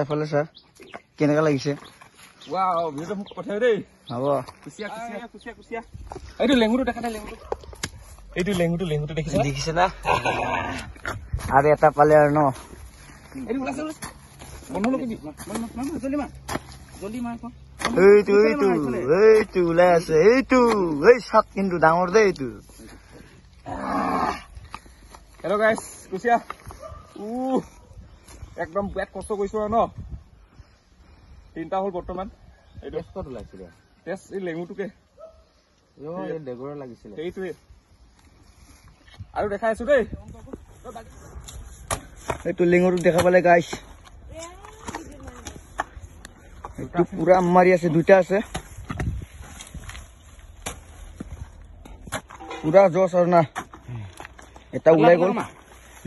এফালে চা কেনেকা লাগিছে দেখিছে না আৰু এটা পালে আৰু ন এইটো ওলাই আছে এইটো এই চাপ কিন্তু ডাঙৰ দেই এইটো হেল্ল' গাইছ কুচিয়া একদম পেট কষ্ট কৰিছো আৰু ন তিনিটা হ'ল বৰ্তমান এইটো ক'ত ওলাইছিলে টেষ্ট এই লেঙুটোকে ডেগৰা লাগিছিলে সেইটোৱে আৰু দেখাই আছো দেই এইটো লেঙুটো দেখা পালে গাইছ এইটো পুৰা মাৰি আছে দুটা আছে পুৰা জছ আৰু না এটা ওলাই গ'ল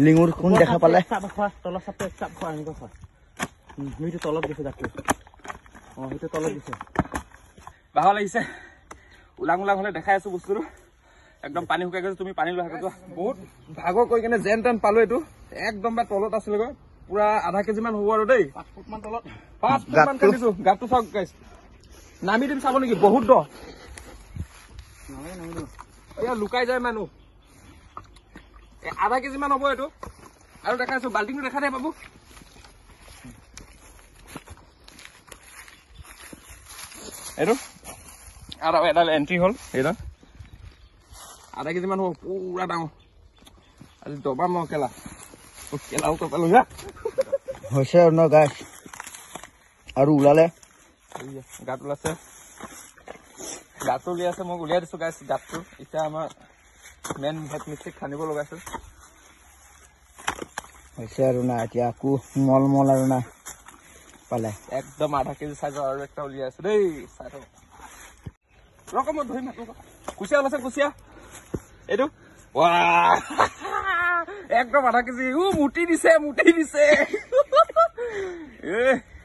লিঙুৰ কোন দেখা পালে বাহ লাগিছে ওলাং ওলাং হলে দেখাই আছো বস্তুটো একদম পানী শুকাই গৈছে তুমি পানী লৈ যোৱা বহুত ভাগৰ কৰি কেনে যেন তেন পালো এইটো একদম বা তলত আছিলে পুৰা আধা কেজি মান হ'ব আৰু দেই 5 ফুট মান তলত 5 ফুট মান কাটিছো গাঁতটো চাওক গাইছ নামি দিম চাব নেকি বহুত দ এয়া লুকাই যায় মানুহ আধা কেজি মান হ'ব এইটো আৰু দেখাইছো বাল্টিংটো দেখা দে বাবু এইটো আৰু এডাল এণ্ট্ৰি হ'ল এইডাল আধা কেজি মান হ'ব পুৰা ডাঙৰ আজি দবা মই কেলাও কপালো হৈছে আৰু ন গাছ আৰু ওলালে গাত ওলাইছে গাতটো উলিয়াই আছে মই উলিয়াই দিছো গাছ গাতটো এতিয়া আমাৰ মেইন ভেট মিস্ত্ৰীক খান্দিব লগাইছো হৈছে আৰু না এতিয়া আকৌ মল আৰু না পালে একদম আধা কেজি চাইজৰ আৰু একটা উলিয়াই আছো দেই চাই থাকক ৰক মই ধৰিম কুচিয়া ওলাইছে কুচিয়া এইটো একদম আধা কেজি মুটি দিছে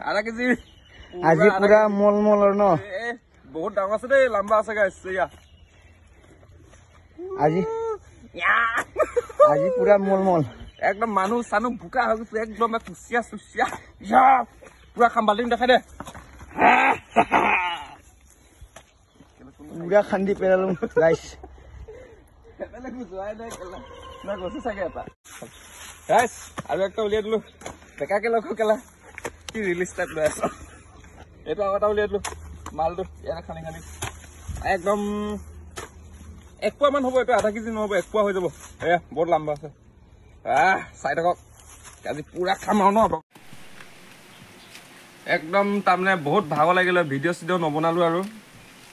আধা কেজি আজি পুৰা মল আৰু ন বহুত ডাঙৰ আছে দেই লম্বা আছে গাইছ আজি পুৰা মল একদম মানুহ চানু বোকা হৈ গৈছে একদম কুচিয়া চুচিয়া পুৰা খাম বাল্টিং দেখাই দে পুৰা খান্দি পেলালো গাইছ আৰু একটা উলিয়াই দিলো বেকাকে লক্ষ্য কেলা কি ৰিলিজ টাইপ লৈ আছ এইটো আৰু এটা উলিয়াই দিলো মালটো ইয়াতে খানি একদম 1 পোৱা মান হ'ব এইটো আধা কেজি নহ'ব 1 পোৱা হৈ যাব এয়া বহুত লম্বা আছে চাই থাকক আজি পুৰা খাম আৰু ন একদম তাৰমানে বহুত ভাগৰ লাগিলে ভিডিঅ' চিডিঅ' নবনালো আৰু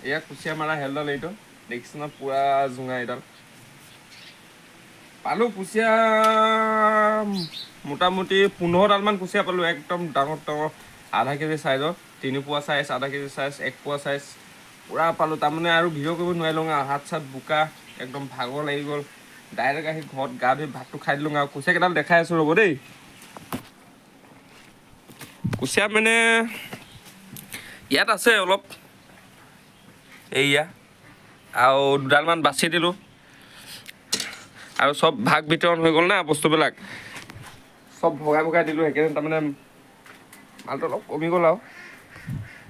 এয়া কুচিয়া মাৰা হেলডাল এইটো দেখিছ না পুৰা জোঙা এইডাল পালো কুচিয়া মোটামুটি 15ডাল মান কুচিয়া পালো একদম ডাঙৰ আধা কেজি চাইজৰ 3 পোৱা চাইজ আধা কেজি চাইজ 1 পোৱা চাইজ পুৰা পালো তাৰমানে আৰু ভিডিঅ' কৰিব নোৱাৰিলো হাত চাত বোকা একদম ভাগৰ লাগি গ'ল ডাইৰেক্ট আহি ঘৰত গা ধুই ভাতটো খাই দিলো আৰু কুচিয়া কেইডাল দেখাই আছো ৰ'ব দেই কুচিয়া মানে ইয়াত আছে অলপ এইয়া আৰু 2ডাল মান বাছি দিলো আৰু সব ভাগ বিতৰণ হৈ গ'ল না বস্তুবিলাক সব ভগাই দিলো সেইকাৰণে তাৰমানে মালটো অলপ কমি গ'ল আৰু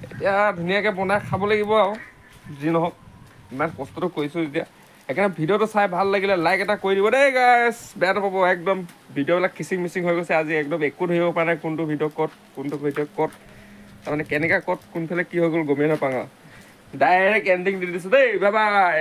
এতিয়া ধুনীয়াকৈ বনাই খাব লাগিব আৰু যি নহওক ইমান কষ্টটো কৰিছোঁ এতিয়া সেইকাৰণে ভিডিঅ'টো চাই ভাল লাগিলে লাইক এটা কৰি দিব দেই গাইছ বেয়া নাপাব একদম ভিডিঅ'বিলাক খিচিং মিচিং হৈ গৈছে আজি একদম একো ধৰিব পৰা নাই কোনটো ভিডিঅ' ক'ত কোনটো ভিডিঅ' ক'ত তাৰমানে কেনেকৈ ক'ত কোনফালে কি হৈ গ'ল গমেই নাপাওঁ আৰু ডাইৰেক্ট এণ্ডিং দি দিছোঁ দেই বাই বাই